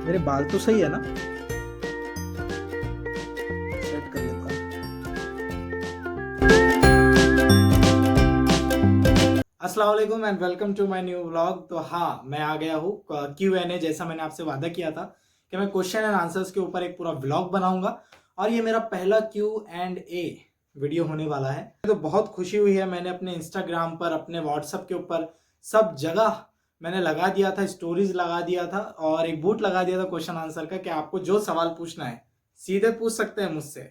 मेरे बाल तो सही है ना? सेट कर लेता हूँ। अस्सलाम वालेकुम and welcome to my new vlog. तो हाँ, मैं आ गया हूँ Q&A, जैसा मैंने आपसे वादा किया था कि मैं क्वेश्चन एंड आंसर्स के ऊपर एक पूरा व्लॉग बनाऊंगा और ये मेरा पहला Q&A वीडियो होने वाला है। तो बहुत खुशी हुई है। मैंने अपने इंस्टाग्राम पर, अपने व्हाट्सएप के ऊपर, सब जगह मैंने लगा दिया था, स्टोरीज लगा दिया था और एक बूट लगा दिया था क्वेश्चन आंसर का कि आपको जो सवाल पूछना है सीधे पूछ सकते हैं मुझसे।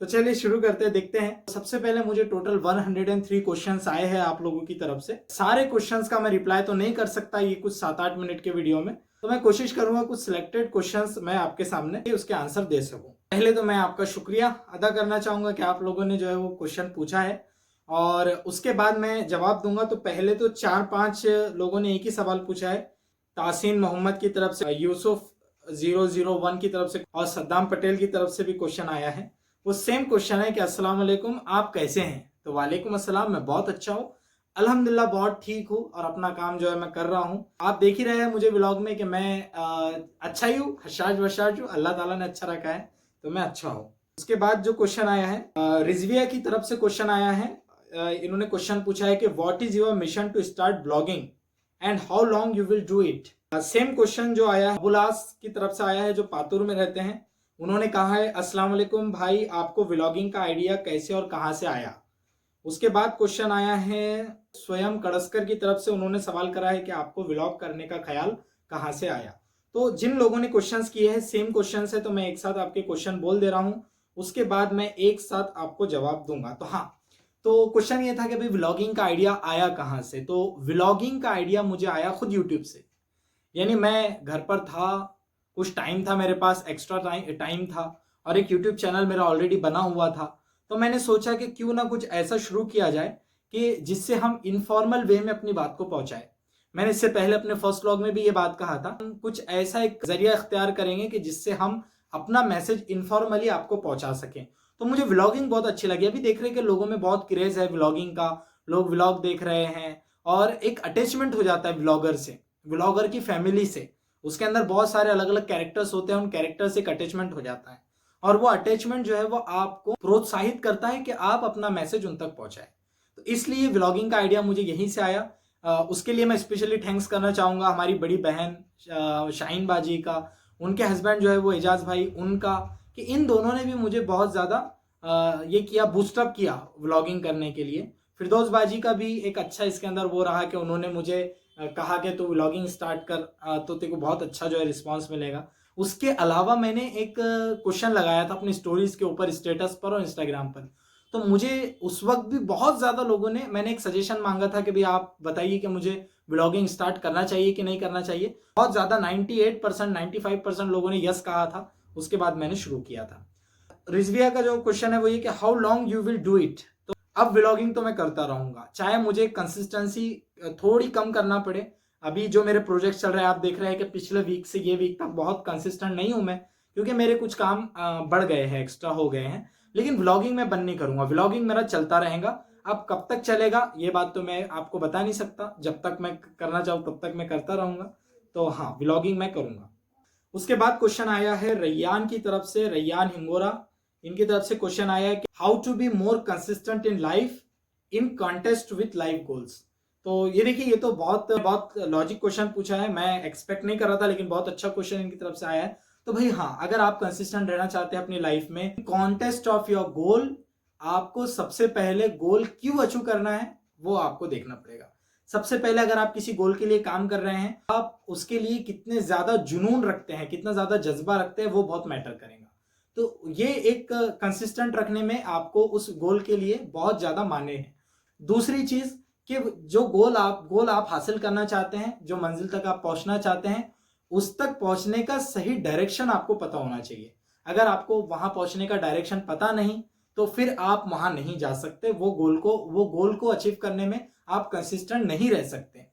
तो चलिए शुरू करते हैं, देखते हैं। सबसे पहले मुझे टोटल 103 क्वेश्चंस आए हैं आप लोगों की तरफ से। सारे क्वेश्चंस का मैं रिप्लाई तो नहीं कर सकता ये कुछ 7-8 मिनट के वीडियो में, तो मैं कोशिश करूंगा कुछ सिलेक्टेड क्वेश्चंस मैं आपके सामने उसके आंसर दे सकूं। पहले तो मैं आपका शुक्रिया अदा करना चाहूंगा कि आप लोगों ने जो है वो क्वेश्चन पूछा है और उसके बाद मैं जवाब दूंगा। तो पहले तो 4-5 लोगों ने एक ही सवाल पूछा है। तासीन मोहम्मद की तरफ से, यूसुफ 001 की तरफ से और सद्दाम पटेल की तरफ से भी क्वेश्चन आया है। वो सेम क्वेश्चन है कि अस्सलाम वालेकुम, आप कैसे हैं? तो वालेकुम अस्सलाम, मैं बहुत अच्छा हूँ, अल्हम्दुलिल्लाह बहुत ठीक हूँ और अपना काम जो है मैं कर रहा हूँ। आप देख ही रहे हैं मुझे व्लॉग में कि मैं अच्छा ही हूँ, हशाज वशाज हूँ, अल्लाह ताला ने अच्छा रखा है तो मैं अच्छा हूँ। उसके बाद जो क्वेश्चन आया है रिजविया की तरफ से क्वेश्चन आया है। इन्होंने क्वेश्चन पूछा है कि what is your mission to start blogging and how long you will do it. Same question जो आया है अबुलास की तरफ से आया है, जो पातुर में रहते हैं। उन्होंने कहा है अस्सलाम वालेकुम भाई, आपको व्लॉगिंग का आइडिया कैसे और कहां से आया। उसके बाद क्वेश्चन आया है स्वयं कड़स्कर की तरफ से। उन्होंने सवाल करा है कि आपको व्लॉग करने का ख्याल कहां से आया। तो जिन लोगों ने क्वेश्चंस किए हैं सेम क्वेश्चंस है, तो मैं एक साथ आपके क्वेश्चन बोल दे रहा हूं, उसके बाद मैं एक साथ आपको जवाब दूंगा। तो हाँ, तो क्वेश्चन ये था कि भाई व्लॉगिंग का आइडिया आया कहां से। तो व्लॉगिंग का आइडिया मुझे आया खुद यूट्यूब से। यानी मैं घर पर था, कुछ टाइम था मेरे पास, एक्स्ट्रा टाइम था और एक यूट्यूब चैनल मेरा ऑलरेडी बना हुआ था। तो मैंने सोचा कि क्यों ना कुछ ऐसा शुरू किया जाए कि जिससे हम इनफॉर्मल वे में अपनी बात को पहुंचाए। मैंने इससे पहले अपने फर्स्ट व्लॉग में भी ये बात कहा था, हम कुछ ऐसा एक जरिया इख्तियार करेंगे कि जिससे हम अपना मैसेज इनफॉर्मली आपको पहुंचा सकें। तो मुझे व्लॉगिंग बहुत अच्छी लगी। अभी देख रहे हैं कि लोगों में बहुत क्रेज है व्लॉगिंग का, लोग व्लॉग देख रहे हैं और एक अटैचमेंट हो जाता है व्लॉगर से, व्लॉगर की फैमिली से। उसके अंदर बहुत सारे अलग अलग कैरेक्टर्स होते हैं, उन कैरेक्टर से एक अटैचमेंट हो जाता है और वो अटैचमेंट जो है वो आपको प्रोत्साहित करता है कि आप अपना मैसेज उन तक पहुंचाए। तो इसलिए व्लॉगिंग का आइडिया मुझे यहीं से आया। उसके लिए मैं स्पेशली थैंक्स करना चाहूंगा हमारी बड़ी बहन शाहीन बाजी का, उनके हस्बैंड जो है वो एजाज भाई, उनका, कि इन दोनों ने भी मुझे बहुत ज्यादा ये किया, बूस्टअप किया व्लॉगिंग करने के लिए। फिरदौस बाजी का भी एक अच्छा इसके अंदर वो रहा कि उन्होंने मुझे कहा कि तू व्लॉगिंग स्टार्ट कर, तो तेरे को बहुत अच्छा जो है रिस्पांस मिलेगा। उसके अलावा मैंने एक क्वेश्चन लगाया था अपनी स्टोरीज के ऊपर, स्टेटस पर और इंस्टाग्राम पर। तो मुझे उस वक्त भी बहुत ज्यादा लोगों ने, मैंने एक सजेशन मांगा था कि भाई आप बताइए कि मुझे व्लॉगिंग स्टार्ट करना चाहिए कि नहीं करना चाहिए। बहुत ज्यादा 98% 95% लोगों ने यस कहा था। उसके बाद मैंने शुरू किया था। रिजविया का जो क्वेश्चन है वो ये कि how long you will do it. तो अब व्लॉगिंग तो मैं करता रहूंगा, चाहे मुझे कंसिस्टेंसी थोड़ी कम करना पड़े। अभी जो मेरे प्रोजेक्ट चल रहे हैं, आप देख रहे हैं कि पिछले वीक से ये वीक तक बहुत कंसिस्टेंट नहीं हूं मैं, क्योंकि मेरे कुछ काम बढ़ गए हैं, एक्स्ट्रा हो गए हैं। लेकिन व्लॉगिंग मैं बंद नहीं करूंगा, व्लॉगिंग मेरा चलता रहेगा। अब कब तक चलेगा ये बात तो मैं आपको बता नहीं सकता, जब तक मैं करना चाहूँ तब तक मैं करता रहूंगा। तो हाँ, व्लॉगिंग मैं करूंगा। उसके बाद क्वेश्चन आया है रैयान की तरफ से, रैयान हिंगोरा, इनकी तरफ से क्वेश्चन आया है कि how to be more consistent in life in contest with life goals. तो ये देखिए, ये तो बहुत बहुत लॉजिक क्वेश्चन पूछा है, मैं एक्सपेक्ट नहीं कर रहा था, लेकिन बहुत अच्छा क्वेश्चन इनकी तरफ से आया है। तो भाई हाँ, अगर आप कंसिस्टेंट रहना चाहते हैं अपनी लाइफ में, कॉन्टेस्ट ऑफ योर गोल, आपको सबसे पहले गोल क्यों अचीव करना है वो आपको देखना पड़ेगा। सबसे पहले अगर आप किसी गोल के लिए काम कर रहे हैं, आप उसके लिए कितने ज्यादा जुनून रखते हैं, कितना ज्यादा जज्बा रखते हैं, वो बहुत मैटर करेगा। तो ये एक कंसिस्टेंट रखने में आपको उस गोल के लिए बहुत ज्यादा माने हैं। दूसरी चीज कि जो गोल आप हासिल करना चाहते हैं, जो मंजिल तक आप पहुंचना चाहते हैं, उस तक पहुंचने का सही डायरेक्शन आपको पता होना चाहिए। अगर आपको वहां पहुंचने का डायरेक्शन पता नहीं तो फिर आप वहां नहीं जा सकते। वो गोल को अचीव करने में आप कंसिस्टेंट नहीं रह सकते।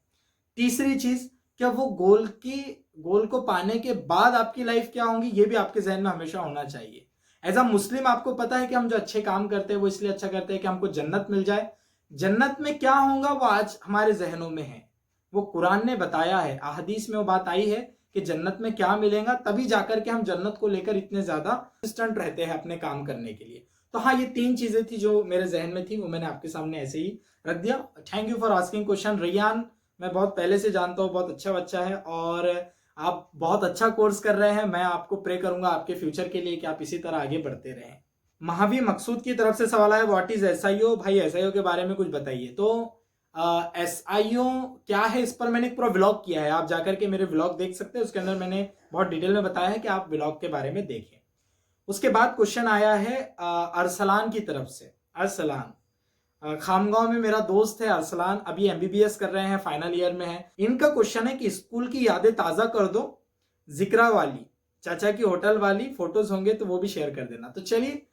तीसरी चीज, क्या वो गोल को पाने के बाद आपकी लाइफ क्या होगी, ये भी आपके जहन में हमेशा होना चाहिए। एज अ मुस्लिम आपको पता है कि हम जो अच्छे काम करते हैं वो इसलिए अच्छा करते हैं कि हमको जन्नत मिल जाए। जन्नत में क्या होगा वो आज हमारे जहनों में है, वो कुरान ने बताया है, अहदीस में वो बात आई है कि जन्नत में क्या मिलेगा, तभी जाकर के हम जन्नत को लेकर इतने ज्यादा कंसिस्टेंट रहते हैं अपने काम करने के लिए। तो हाँ, ये 3 चीजें थी जो मेरे जहन में थी, वो मैंने आपके सामने ऐसे ही रख दिया। Thank you for asking question Riyan. मैं बहुत पहले से जानता हूँ, बहुत अच्छा बच्चा है और आप बहुत अच्छा कोर्स कर रहे हैं। मैं आपको प्रे करूंगा आपके फ्यूचर के लिए कि आप इसी तरह आगे बढ़ते रहें। महावीर मकसूद की तरफ से सवाल है, व्हाट इज एसआईओ? भाई एसआईओ के बारे में कुछ बताइए। तो एसआईओ क्या है, इस पर मैंने एक पूरा व्लॉग किया है, आप जाकर के मेरे व्लॉग देख सकते हैं। उसके अंदर मैंने बहुत डिटेल में बताया है कि आप व्लॉग के बारे में देखें। उसके बाद क्वेश्चन आया है अरसलान की तरफ से। अरसलान खामगांव में मेरा दोस्त है अरसलान, अभी एमबीबीएस कर रहे हैं, फाइनल ईयर में है। इनका क्वेश्चन है कि स्कूल की यादें ताजा कर दो, जिक्रा वाली, चाचा की होटल वाली फोटोज होंगे तो वो भी शेयर कर देना। तो चलिए,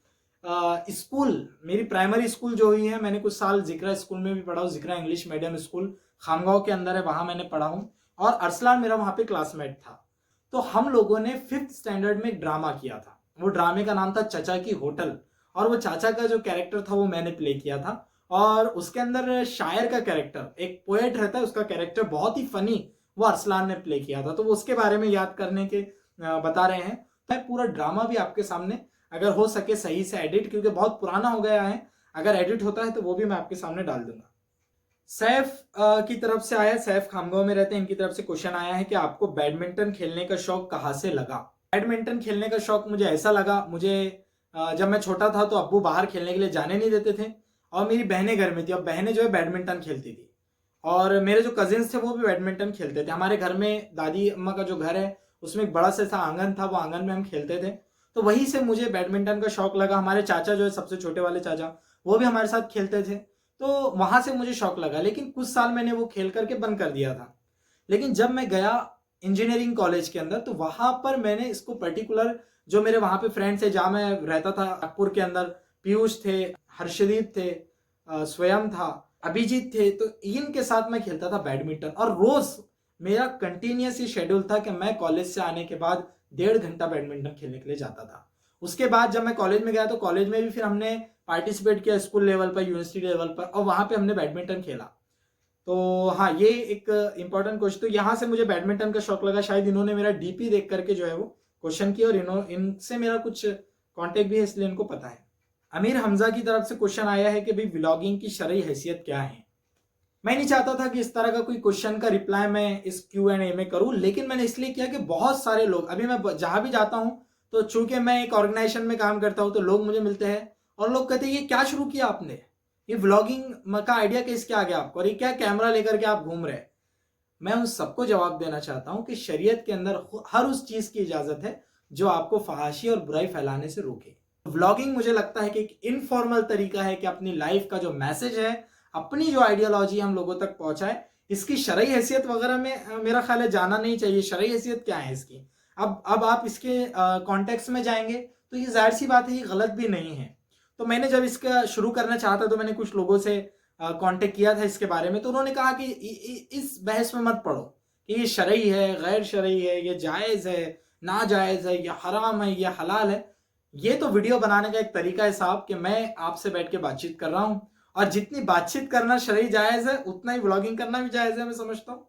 स्कूल, मेरी प्राइमरी स्कूल जो हुई है, मैंने कुछ साल जिक्रा स्कूल में भी पढ़ा हूँ। जिक्रा इंग्लिश मीडियम स्कूल खामगांव के अंदर है, वहां मैंने पढ़ा हूँ और अरसलान मेरा वहां पे क्लासमेट था। तो हम लोगों ने 5th स्टैंडर्ड में एक ड्रामा किया था। वो ड्रामे का नाम था चाचा की होटल, और वो चाचा का जो कैरेक्टर था वो मैंने प्ले किया था। और उसके अंदर शायर का कैरेक्टर, एक पोएट रहता है, उसका कैरेक्टर बहुत ही फनी वो अरसलान ने प्ले किया था। तो वो उसके बारे में याद करने के बता रहे हैं। मैं पूरा ड्रामा भी आपके सामने अगर हो सके सही से एडिट, क्योंकि बहुत पुराना हो गया है, अगर एडिट होता है तो वो भी मैं आपके सामने डाल दूंगा। सैफ की तरफ से आया, सैफ खामगांव में रहते हैं, इनकी तरफ से क्वेश्चन आया है कि आपको बैडमिंटन खेलने का शौक कहाँ से लगा? बैडमिंटन खेलने का शौक मुझे ऐसा लगा, मुझे जब मैं छोटा था तो अब्बू बाहर खेलने के लिए जाने नहीं देते थे और मेरी बहनें घर में थी। अब बहनें जो है बैडमिंटन खेलती थी और मेरे जो कजिन्स थे वो भी बैडमिंटन खेलते थे। हमारे घर में दादी अम्मा का जो घर है उसमें एक बड़ा सा आंगन था, वो आंगन में हम खेलते थे। तो वहीं से मुझे बैडमिंटन का शौक लगा। हमारे चाचा जो है सबसे छोटे वाले चाचा, वो भी हमारे साथ खेलते थे, तो वहां से मुझे शौक लगा। लेकिन कुछ साल मैंने वो खेल करके बंद कर दिया था। लेकिन जब मैं गया इंजीनियरिंग कॉलेज के अंदर तो वहां पर मैंने इसको पर्टिकुलर, जो मेरे वहां पे फ्रेंड्स थे जहां मैं रहता था नागपुर के अंदर, पीयूष थे, हर्षदीप थे, स्वयं था, अभिजीत थे, तो इनके साथ मैं खेलता था बैडमिंटन। और रोज मेरा कंटिन्यूस ये शेड्यूल था कि मैं कॉलेज से आने के बाद 1.5 घंटा बैडमिंटन खेलने के लिए जाता था। उसके बाद जब मैं कॉलेज में गया तो कॉलेज में भी फिर हमने पार्टिसिपेट किया स्कूल लेवल पर, यूनिवर्सिटी लेवल पर, और वहां पे हमने बैडमिंटन खेला। तो हाँ, ये एक इंपॉर्टेंट क्वेश्चन। तो यहाँ से मुझे बैडमिंटन का शौक लगा। शायद इन्होंने मेरा डीपी देख करके जो है वो क्वेश्चन किया, और इनसे मेरा कुछ कांटेक्ट भी है, इसलिए इनको पता है। अमीर हमजा की तरफ से क्वेश्चन आया है कि भाई व्लॉगिंग की शरई हैसियत क्या है? मैं नहीं चाहता था कि इस तरह का कोई क्वेश्चन का रिप्लाई मैं इस Q&A में करूं, लेकिन मैंने इसलिए किया कि बहुत सारे लोग, अभी मैं जहां भी जाता हूं तो चूंकि मैं एक ऑर्गेनाइजेशन में काम करता हूं तो लोग मुझे मिलते हैं और लोग कहते हैं ये क्या शुरू किया आपने, ये व्लॉगिंग का आइडिया कैसे आ गया आपको, और ये क्या कैमरा लेकर के आप घूम रहे? मैं उन सबको जवाब देना चाहता हूं कि शरीयत के अंदर हर उस चीज की इजाजत है जो आपको फहाशी और बुराई फैलाने से रोके। व्लॉगिंग मुझे लगता है कि एक इनफॉर्मल तरीका है कि अपनी लाइफ का जो मैसेज है, अपनी जो आइडियोलॉजी हम लोगों तक पहुंचाए। इसकी शरई हैसियत वगैरह में मेरा ख्याल है जाना नहीं चाहिए। शरई हैसियत क्या है इसकी? अब आप इसके कॉन्टेक्स्ट में जाएंगे तो ये जाहिर सी बात है, ये गलत भी नहीं है। तो मैंने जब इसका शुरू करना चाहता तो मैंने कुछ लोगों से कांटेक्ट किया था इसके बारे में, तो उन्होंने कहा कि इस बहस में मत पड़ो कि ये शरई है, गैर शरई है, ये जायज है, नाजायज है, ये हराम है, ये हलाल है। ये तो वीडियो बनाने का एक तरीका है साहब कि मैं आपसे बैठ के बातचीत कर रहा हूं, और जितनी बातचीत करना शरई जायज है उतना ही व्लॉगिंग करना भी जायज है, मैं समझता हूं।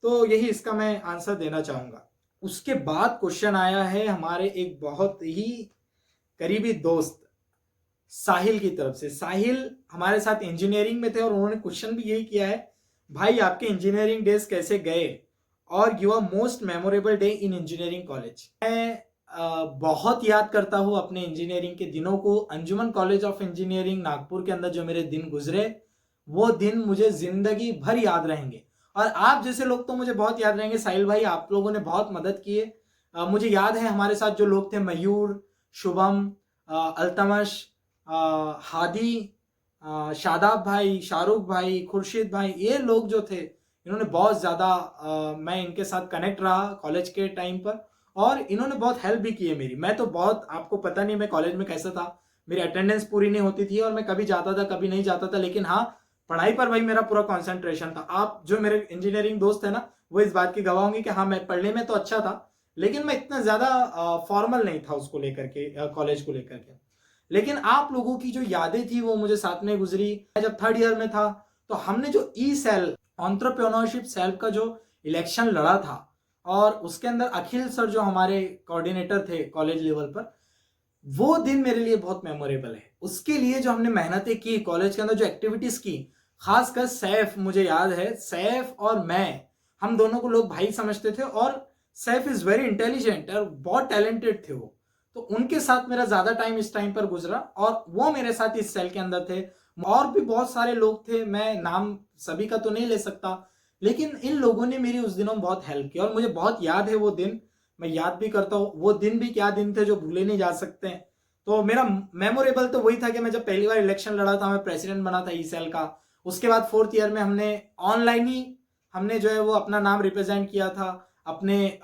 तो यही इसका मैं आंसर देना चाहूंगा। उसके बाद क्वेश्चन आया है हमारे एक बहुत ही करीबी दोस्त साहिल की तरफ से। साहिल हमारे साथ इंजीनियरिंग में थे और उन्होंने क्वेश्चन भी यही किया है, भाई आपके इंजीनियरिंग डेज कैसे गए और your most memorable day in engineering college? मैं बहुत याद करता हूँ अपने इंजीनियरिंग के दिनों को। अंजुमन कॉलेज ऑफ इंजीनियरिंग नागपुर के अंदर जो मेरे दिन गुजरे, वो दिन मुझे जिंदगी भर याद रहेंगे। और आप जैसे लोग तो मुझे बहुत याद रहेंगे। साहिल भाई, आप लोगों ने बहुत मदद की है। मुझे याद है हमारे साथ जो लोग थे, मयूर, शुभम, अल्तमश, हादी, शादाब भाई, शाहरुख भाई, खुर्शीद भाई, ये लोग जो थे, इन्होंने बहुत ज़्यादा मैं इनके साथ कनेक्ट रहा कॉलेज के टाइम पर, और इन्होंने बहुत हेल्प भी की है मेरी। मैं तो बहुत, आपको पता नहीं मैं कॉलेज में कैसा था, मेरी अटेंडेंस पूरी नहीं होती थी और मैं कभी जाता था कभी नहीं जाता था, लेकिन हाँ, पढ़ाई पर भाई मेरा पूरा कंसंट्रेशन था। आप जो मेरे इंजीनियरिंग दोस्त है ना, वो इस बात की गवाह होंगे कि हाँ, मैं पढ़ने में तो अच्छा था, लेकिन मैं इतना ज्यादा फॉर्मल नहीं था उसको लेकर के, कॉलेज को लेकर के। लेकिन आप लोगों की जो यादें थी वो मुझे साथ में गुजरी। जब 3rd ईयर में था तो हमने जो ई सेल, एंटरप्रेन्योरशिप सेल का जो इलेक्शन लड़ा था, और उसके अंदर अखिल सर जो हमारे कोऑर्डिनेटर थे कॉलेज लेवल पर, वो दिन मेरे लिए बहुत मेमोरेबल है। उसके लिए जो हमने मेहनतें की कॉलेज के अंदर, जो एक्टिविटीज की, खासकर सैफ, मुझे याद है सैफ और मैं, हम दोनों को लोग भाई समझते थे और सैफ इज वेरी इंटेलिजेंट और बहुत टैलेंटेड थे वो। तो उनके साथ मेरा ज्यादा टाइम इस टाइम पर गुजरा और वो मेरे साथ इस सेल के अंदर थे। और भी बहुत सारे लोग थे, मैं नाम सभी का तो नहीं ले सकता, लेकिन इन लोगों ने मेरी उस दिनों में बहुत हेल्प की और मुझे बहुत याद है वो दिन। मैं याद भी करता हूँ वो दिन भी क्या दिन थे जो भूले नहीं जा सकते हैं। तो मेरा मेमोरेबल तो वही था कि मैं जब पहली बार इलेक्शन लड़ा था, मैं प्रेसिडेंट बना था ई सेल का। उसके बाद 4th ईयर में हमने ऑनलाइन ही हमने जो है वो अपना नाम रिप्रेजेंट किया था अपने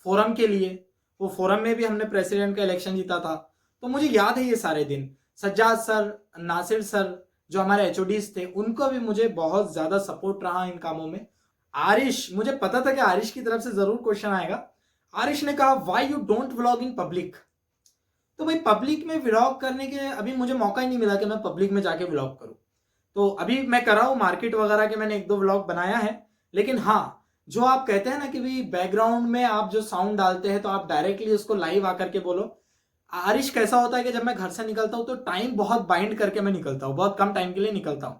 फोरम के लिए। वो फोरम में भी हमने प्रेसिडेंट का इलेक्शन जीता था। तो मुझे याद है ये सारे दिन। सज्जाद सर, नासिर सर जो हमारे एचओडीज थे, उनको भी मुझे बहुत ज्यादा सपोर्ट रहा इन कामों में। आरिश, मुझे पता था कि आरिश की तरफ से जरूर क्वेश्चन आएगा। आरिश ने कहा why you don't vlog in public. तो भाई पब्लिक में व्लॉग करने के अभी मुझे मौका ही नहीं मिला कि मैं पब्लिक में जाके व्लॉग करूं। तो अभी मैं कर रहा हूं मार्केट वगैरह के, मैंने 1-2 व्लॉग बनाया है। लेकिन हाँ, जो आप कहते हैं ना कि भाई बैकग्राउंड में आप जो साउंड डालते हैं तो आप डायरेक्टली उसको लाइव आकर के बोलो। आरिश कैसा होता है कि जब मैं घर से निकलता हूं तो टाइम बहुत बाइंड करके मैं निकलता हूं, बहुत कम टाइम के लिए निकलता हूं,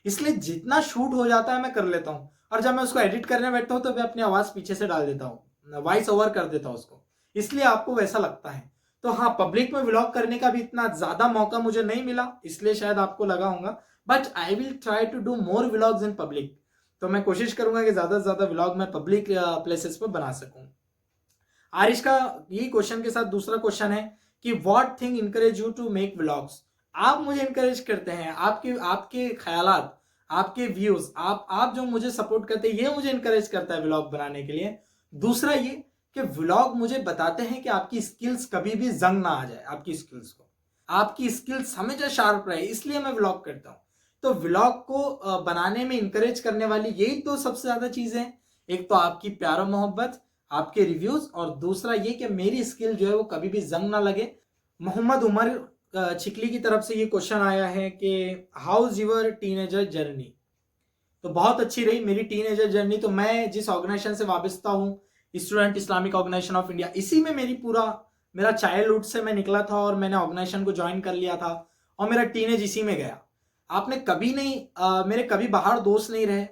इसलिए जितना शूट हो जाता है मैं कर लेता हूं। और जब मैं उसको एडिट करने बैठता हूं तो मैं अपनी आवाज पीछे से डाल देता हूँ, वॉइस ओवर कर देता हूँ उसको, इसलिए आपको वैसा लगता है। तो हाँ, पब्लिक में व्लॉग करने का भी इतना ज्यादा मौका मुझे नहीं मिला, इसलिए शायद आपको लगा होगा, but I will try to do more vlogs in public. तो मैं कोशिश करूंगा कि ज्यादा से ज्यादा व्लॉग मैं पब्लिक प्लेसेस पर बना सकूं। आरिश का यही क्वेश्चन के साथ दूसरा क्वेश्चन है कि what thing encourage you to make vlogs. आप मुझे इनकरेज करते हैं, आपके आपके ख्यालात, आपके व्यूज, आप जो मुझे सपोर्ट करते हैं, ये मुझे इनकरेज करता है व्लॉग बनाने के लिए। दूसरा ये कि व्लॉग मुझे बताते हैं कि आपकी स्किल्स कभी भी जंग ना आ जाए, आपकी स्किल्स को, आपकी स्किल्स हमेशा शार्प रहे, इसलिए मैं व्लॉग करता हूं। तो व्लॉग को बनाने में इंकरेज करने वाली यही तो सबसे ज्यादा चीजें हैं। एक तो आपकी प्यार और मोहब्बत, आपके रिव्यूज, और दूसरा ये कि मेरी स्किल जो है वो कभी भी जंग ना लगे। मोहम्मद उमर चिकली की तरफ से ये क्वेश्चन आया है कि how is your teenager journey. तो बहुत अच्छी रही मेरी टीनेजर जर्नी। तो मैं जिस ऑर्गेनाइजेशन से वाबस्ता हूँ, Student Islamic Organisation of India, इसी में मेरा चाइल्डहुड से मैं निकला था और मैंने ऑर्गेनाइजेशन को ज्वाइन कर लिया था और मेरा टीनेज इसी में गया। आपने कभी नहीं मेरे कभी बाहर दोस्त नहीं रहे,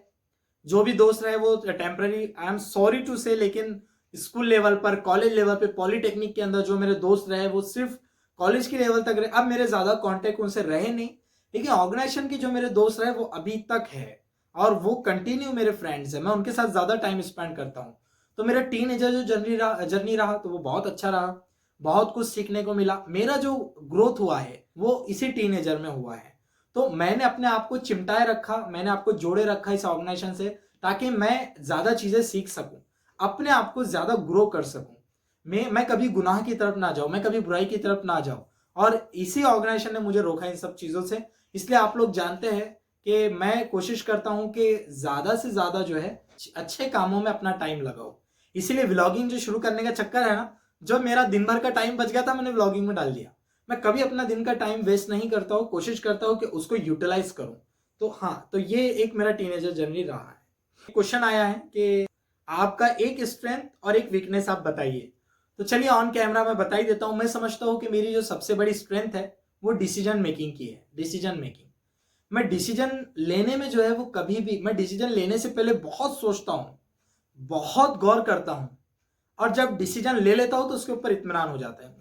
जो भी दोस्त रहे वो temporary, I am sorry to say, लेकिन स्कूल लेवल पर, कॉलेज लेवल पे, पॉलिटेक्निक के अंदर जो मेरे दोस्त रहे वो सिर्फ कॉलेज की लेवल तक रहे। अब मेरे ज्यादा कांटेक्ट उनसे रहे नहीं, लेकिन ऑर्गेनाइजेशन के जो मेरे दोस्त रहे वो अभी तक है और वो कंटिन्यू मेरे फ्रेंड्स है, मैं उनके साथ ज्यादा टाइम स्पेंड करता हूँ। तो मेरा टीनेजर जो जर्नी रहा तो वो बहुत अच्छा रहा, बहुत कुछ सीखने को मिला। मेरा जो ग्रोथ हुआ है वो इसी टीनेजर में हुआ है। तो मैंने अपने आप को चिमटाए रखा, मैंने आपको जोड़े रखा इस ऑर्गेनाइजेशन से, ताकि मैं ज्यादा चीजें सीख सकूं, अपने आप को ज्यादा ग्रो कर सकूं, मैं कभी गुनाह की तरफ ना जाऊं, मैं कभी बुराई की तरफ ना जाऊं। और इसी ऑर्गेनाइजेशन ने मुझे रोका इन सब चीजों से। इसलिए आप लोग जानते हैं कि मैं कोशिश करता हूं कि ज्यादा से ज्यादा जो है अच्छे कामों में अपना टाइम लगाओ। इसीलिए व्लॉगिंग जो शुरू करने का चक्कर है ना, जो मेरा दिन भर का टाइम बच गया था मैंने व्लॉगिंग में डाल दिया। मैं कभी अपना दिन का टाइम वेस्ट नहीं करता हूँ, कोशिश करता हूँ कि उसको यूटिलाइज करूं। तो हाँ, तो ये एक मेरा टीनेजर जर्नी रहा है। क्वेश्चन आया है कि आपका एक स्ट्रेंथ और एक वीकनेस आप बताइए। तो चलिए ऑन कैमरा मैं बता ही देता हूं। मैं समझता हूं कि मेरी जो सबसे बड़ी स्ट्रेंथ है वो डिसीजन मेकिंग की है। डिसीजन मेकिंग, मैं डिसीजन लेने में जो है वो कभी भी, मैं डिसीजन लेने से पहले बहुत सोचता हूं, बहुत गौर करता हूं, और जब डिसीजन ले लेता हूं तो उसके ऊपर इत्मीनान हो जाता है मुझे।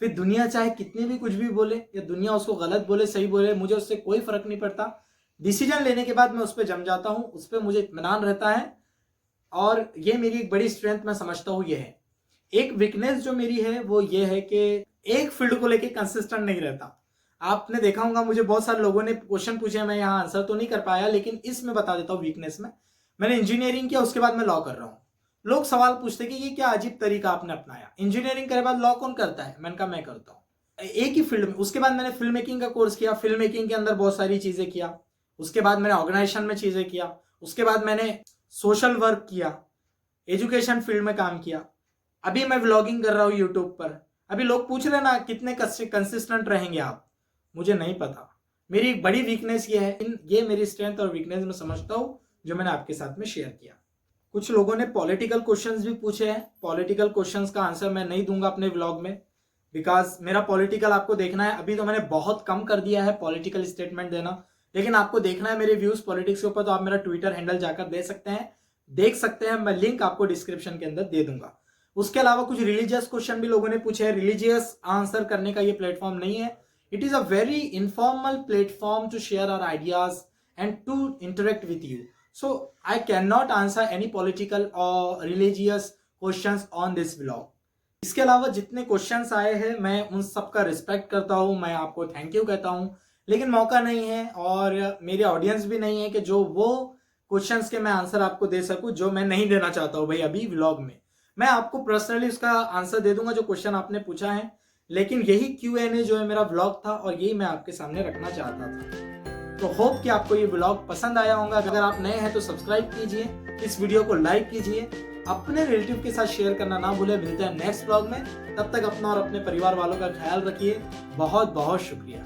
फिर दुनिया चाहे कितनी भी कुछ भी बोले, या दुनिया उसको गलत बोले सही बोले, मुझे उससे कोई फर्क नहीं पड़ता। डिसीजन लेने के बाद मैं उस पर जम जाता हूं, उस पर मुझे इत्मीनान रहता है, और ये मेरी एक बड़ी स्ट्रेंथ मैं समझता हूं ये है। एक वीकनेस जो मेरी है वो ये है कि एक फील्ड को लेके कंसिस्टेंट नहीं रहता। आपने देखा होगा मुझे बहुत सारे लोगों ने क्वेश्चन पूछे, मैं यहाँ आंसर तो नहीं कर पाया, लेकिन इसमें बता देता हूँ वीकनेस में। मैंने इंजीनियरिंग किया, उसके बाद मैं लॉ कर रहा हूँ। लोग सवाल पूछते कि ये क्या अजीब तरीका आपने अपनाया, इंजीनियरिंग करे बाद लॉ कौन करता है। मैंने कहा मैं करता हूँ एक ही फील्ड में। उसके बाद मैंने फिल्म मेकिंग का कोर्स किया, फिल्म मेकिंग के अंदर बहुत सारी चीजें किया। उसके बाद मैंने ऑर्गेनाइजेशन में चीजें किया, उसके बाद मैंने सोशल वर्क किया, एजुकेशन फील्ड में काम किया, अभी मैं व्लॉगिंग कर रहा हूँ यूट्यूब पर। अभी लोग पूछ रहे ना कितने कंसिस्टेंट रहेंगे आप, मुझे नहीं पता। मेरी एक बड़ी वीकनेस ये है, ये मेरी स्ट्रेंथ और वीकनेस मैं समझता हूँ जो मैंने आपके साथ में शेयर किया। कुछ लोगों ने पॉलिटिकल क्वेश्चंस भी पूछे हैं। पॉलिटिकल क्वेश्चंस का आंसर मैं नहीं दूंगा अपने व्लॉग में, बिकॉज मेरा पॉलिटिकल आपको देखना है। अभी तो मैंने बहुत कम कर दिया है पॉलिटिकल स्टेटमेंट देना, लेकिन आपको देखना है मेरे व्यूज पॉलिटिक्स के ऊपर, तो आप मेरा ट्विटर हैंडल जाकर देख सकते हैं। मैं लिंक आपको डिस्क्रिप्शन के अंदर दे दूंगा। उसके अलावा कुछ रिलीजियस क्वेश्चन भी लोगों ने पूछे हैं। रिलीजियस आंसर करने का ये प्लेटफॉर्म नहीं है। It is a very informal platform to share our ideas and to interact with you. So I can not answer any political और religious questions on this vlog. इसके अलावा जितने क्वेश्चंस आए हैं मैं उन सबका रिस्पेक्ट करता हूं, मैं आपको थैंक यू कहता हूं, लेकिन मौका नहीं है और मेरे ऑडियंस भी नहीं है कि जो वो क्वेश्चंस के मैं आंसर आपको दे सकूं जो मैं नहीं देना चाहता हूं भाई अभी व्लॉग में। मैं आपको पर्सनली उसका आंसर दे दूंगा जो क्वेश्चन आपने पूछा है, लेकिन यही Q&A जो है मेरा व्लॉग था और यही मैं आपके सामने रखना चाहता था। तो होप कि आपको ये व्लॉग पसंद आया होगा। अगर आप नए हैं तो सब्सक्राइब कीजिए, इस वीडियो को लाइक कीजिए, अपने रिलेटिव के साथ शेयर करना ना भूलें। मिलते हैं नेक्स्ट व्लॉग में, तब तक अपना और अपने परिवार वालों का ख्याल रखिए। बहुत बहुत शुक्रिया।